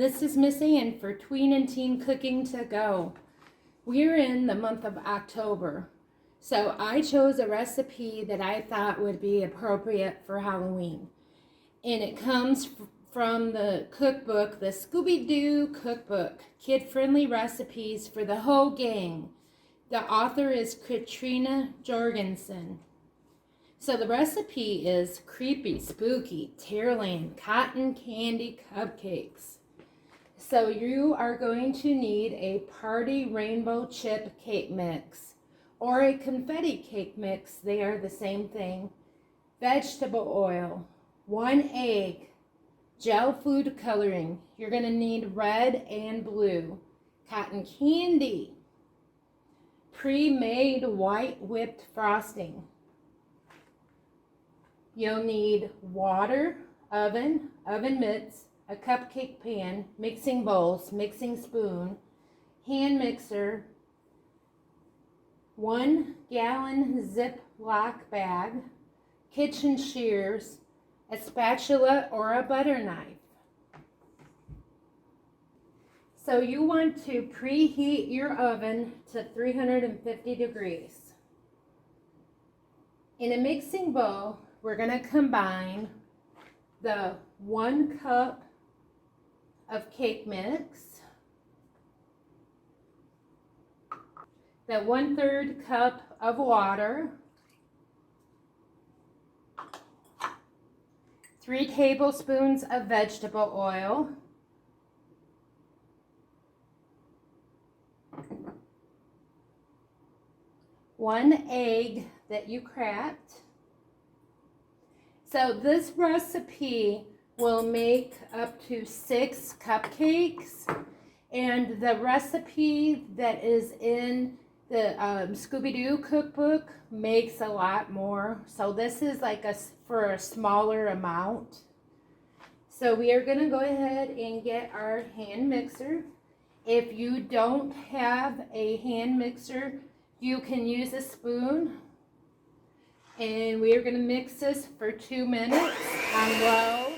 This is Miss Ann for Tween and Teen Cooking to Go. We're in the month of October, so I chose a recipe that I thought would be appropriate for Halloween. And it comes from the cookbook, the Scooby-Doo cookbook, kid-friendly recipes for the whole gang. The author is Katrina Jorgensen. So the recipe is creepy, spooky, Tearland cotton candy cupcakes. So you are going to need a party rainbow chip cake mix or a confetti cake mix. They are the same thing. Vegetable oil, 1 egg, gel food coloring. You're going to need red and blue. Cotton candy, pre-made white whipped frosting. You'll need water, oven mitts, a cupcake pan, mixing bowls, mixing spoon, hand mixer, 1 gallon Ziploc bag, kitchen shears, a spatula or a butter knife. So you want to preheat your oven to 350 degrees. In a mixing bowl, we're going to combine the 1 cup of cake mix, the 1/3 cup of water, 3 tablespoons of vegetable oil, 1 egg that you cracked. So this recipe will make up to 6 cupcakes, and the recipe that is in the Scooby-Doo cookbook makes a lot more. So this is like for a smaller amount. So we are going to go ahead and get our hand mixer. If you don't have a hand mixer, you can use a spoon. And we are going to mix this for 2 minutes on low.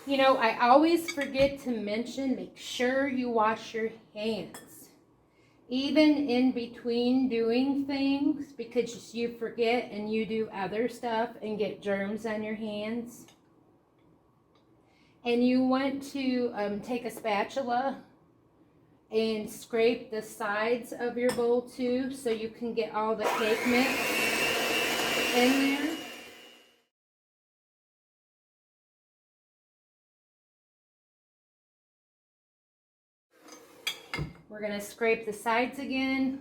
You know, I always forget to mention, make sure you wash your hands. Even in between doing things, because you forget and you do other stuff and get germs on your hands. And you want to take a spatula and scrape the sides of your bowl too, so you can get all the cake mix in there. We're going to scrape the sides again.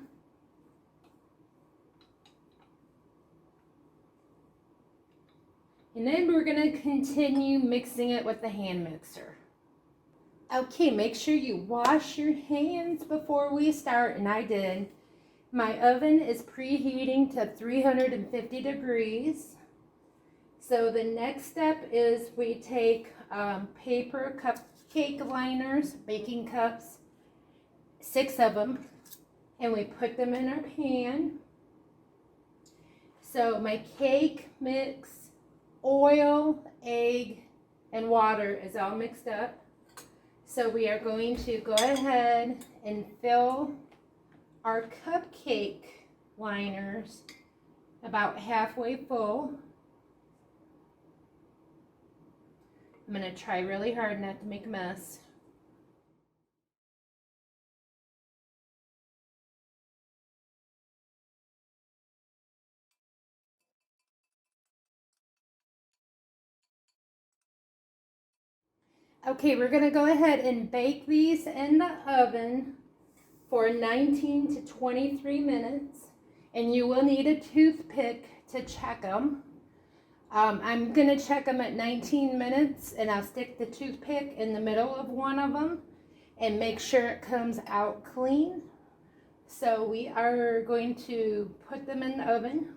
And then we're going to continue mixing it with the hand mixer. Okay, make sure you wash your hands before we start, and I did. My oven is preheating to 350 degrees. So the next step is we take paper cupcake liners, baking cups, 6 of them, and we put them in our pan. So my cake mix, oil, egg, and water is all mixed up. So we are going to go ahead and fill our cupcake liners about halfway full. I'm going to try really hard not to make a mess. Okay, we're going to go ahead and bake these in the oven for 19 to 23 minutes. And you will need a toothpick to check them. I'm going to check them at 19 minutes, and I'll stick the toothpick in the middle of one of them and make sure it comes out clean. So we are going to put them in the oven.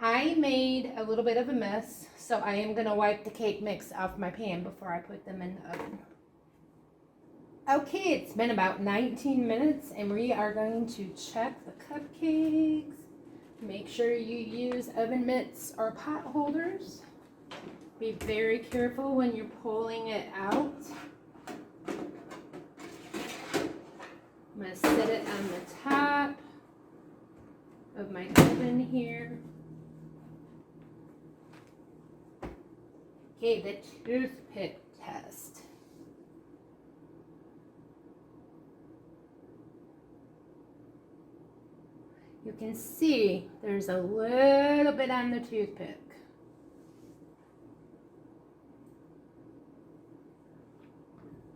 I made a little bit of a mess, so I am going to wipe the cake mix off my pan before I put them in the oven. Okay, it's been about 19 minutes, and we are going to check the cupcakes. Make sure you use oven mitts or pot holders. Be very careful when you're pulling it out. I'm going to set it on the top of my oven here. Okay, the toothpick test. You can see there's a little bit on the toothpick.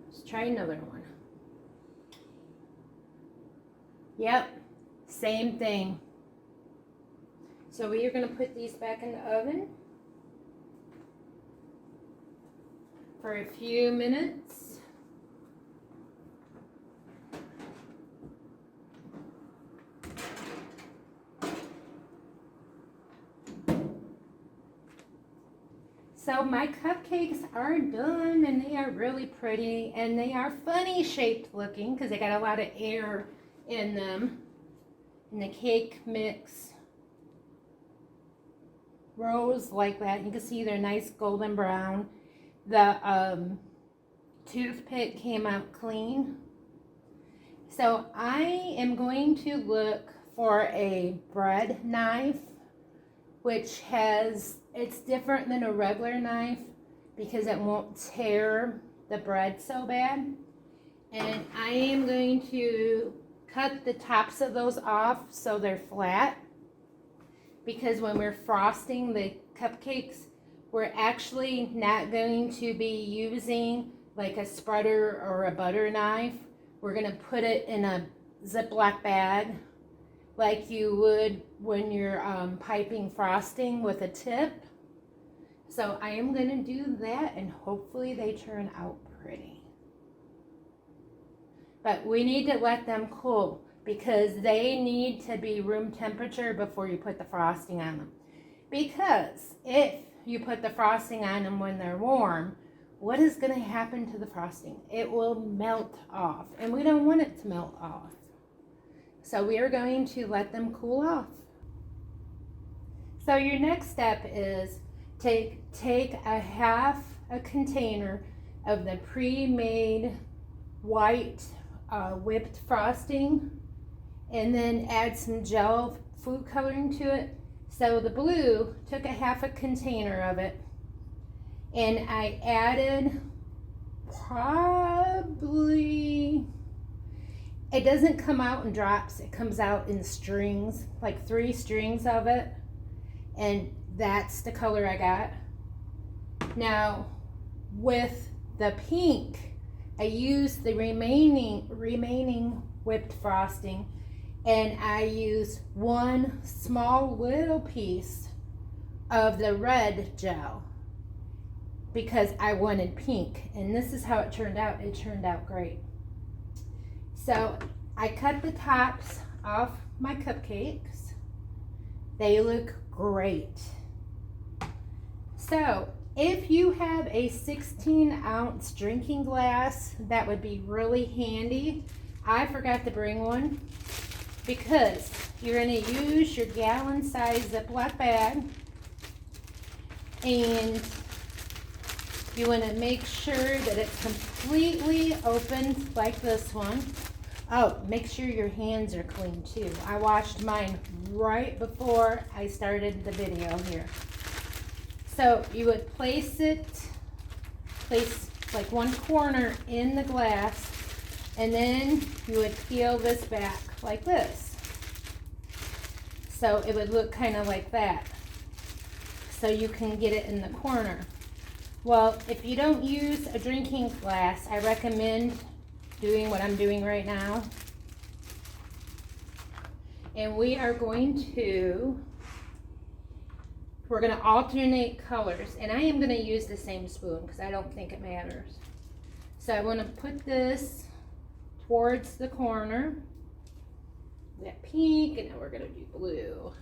Let's try another one. Yep, same thing. So we are going to put these back in the oven for a few minutes. So my cupcakes are done, and they are really pretty, and they are funny shaped looking because they got a lot of air in them. And the cake mix rose like that. You can see they're nice golden brown. The toothpick came out clean. So I am going to look for a bread knife, which it's different than a regular knife because it won't tear the bread so bad. And I am going to cut the tops of those off so they're flat, because when we're frosting the cupcakes, we're actually not going to be using like a spreader or a butter knife. We're going to put it in a Ziploc bag like you would when you're piping frosting with a tip. So I am going to do that, and hopefully they turn out pretty. But we need to let them cool because they need to be room temperature before you put the frosting on them. Because if you put the frosting on them when they're warm, what is going to happen to the frosting? It will melt off, and we don't want it to melt off. So we are going to let them cool off. So your next step is take a half a container of the pre-made white whipped frosting, and then add some gel food coloring to it. So the blue, took a half a container of it, and I added probably, it doesn't come out in drops, it comes out in strings, like 3 strings of it, and that's the color I got. Now with the pink, I used the remaining whipped frosting, and I used 1 small little piece of the red gel because I wanted pink, and this is how it turned out. It turned out great. So I cut the tops off my cupcakes. They look great. So if you have a 16-ounce drinking glass, that would be really handy. I forgot to bring one because you're going to use your gallon-size Ziploc bag, and you want to make sure that it's completely open like this one. Oh, make sure your hands are clean too. I washed mine right before I started the video here. So you would place like one corner in the glass, and then you would peel this back like this. So it would look kind of like that. So you can get it in the corner. Well, if you don't use a drinking glass, I recommend doing what I'm doing right now. And we're going to alternate colors, and I am going to use the same spoon because I don't think it matters. So I want to put this towards the corner, that pink, and then we're going to do blue.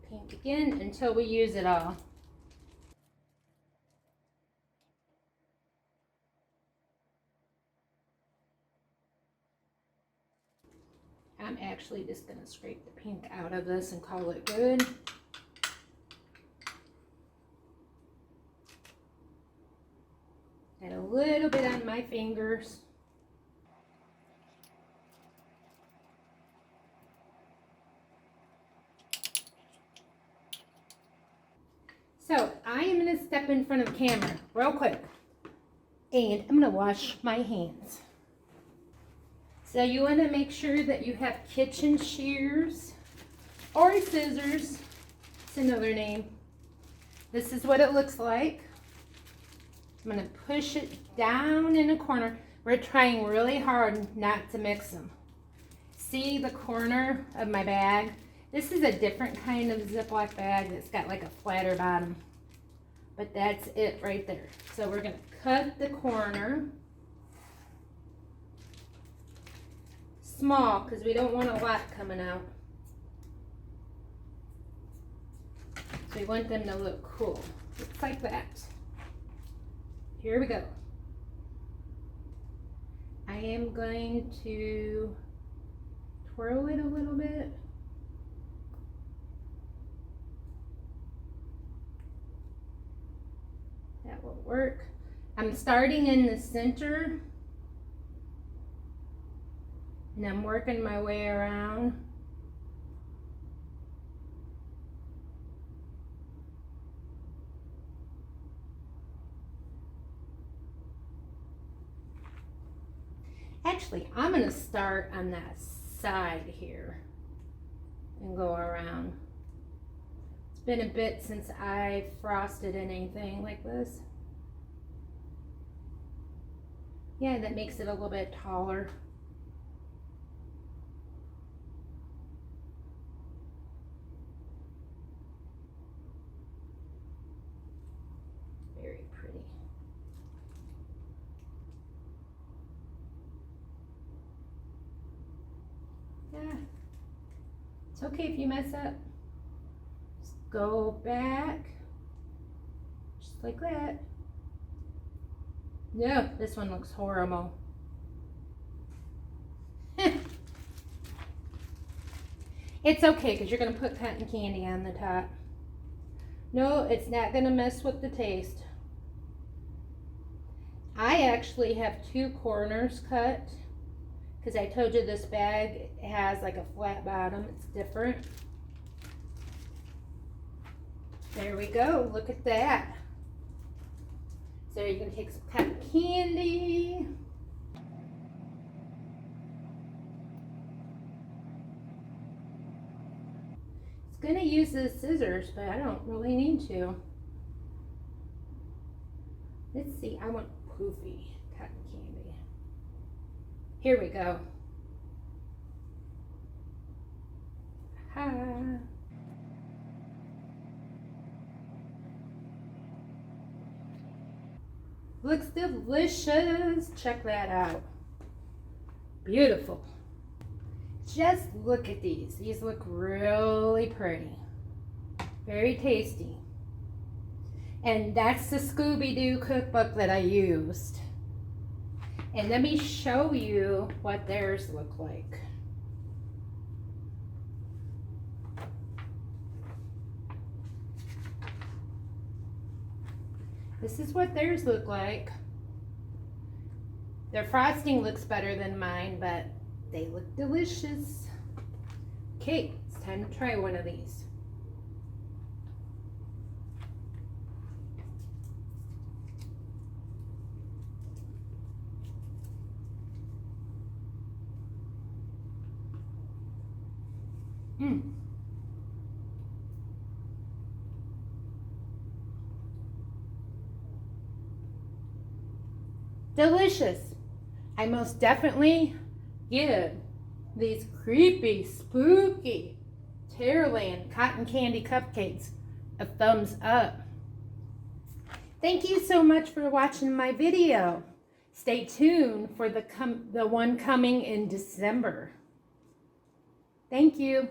Pink again until we use it all. I'm actually just going to scrape the pink out of this and call it good. And a little bit on my fingers. So I am going to step in front of the camera real quick. And I'm going to wash my hands. So you want to make sure that you have kitchen shears or scissors. It's another name. This is what it looks like. I'm going to push it down in a corner. We're trying really hard not to mix them. See the corner of my bag? This is a different kind of Ziploc bag that's got like a flatter bottom. But that's it right there. So we're going to cut the corner small because we don't want a lot coming out. So we want them to look cool. Looks like that. Here we go. I am going to twirl it a little bit. That will work. I'm starting in the center and I'm working my way around. Actually, I'm going to start on that side here and go around. It's been a bit since I frosted anything like this. Yeah, that makes it a little bit taller. Very pretty. Yeah, it's okay if you mess up. Just go back, just like that. No, this one looks horrible. It's okay because you're going to put cotton candy on the top. No, it's not going to mess with the taste. I actually have two corners cut because I told you this bag has like a flat bottom. It's different. There we go. Look at that. So you're going to take some cotton candy. It's going to use the scissors, but I don't really need to. Let's see. I want poofy cotton candy. Here we go. Ha. Looks delicious. Check that out. Beautiful. Just look at these. These look really pretty. Very tasty. And that's the Scooby-Doo cookbook that I used. And let me show you what theirs look like. This is what theirs look like. Their frosting looks better than mine, but they look delicious. Okay, it's time to try one of these. Delicious. I most definitely give these creepy, spooky Terrorland cotton candy cupcakes a thumbs up. Thank you so much for watching my video. Stay tuned for the one coming in December. Thank you.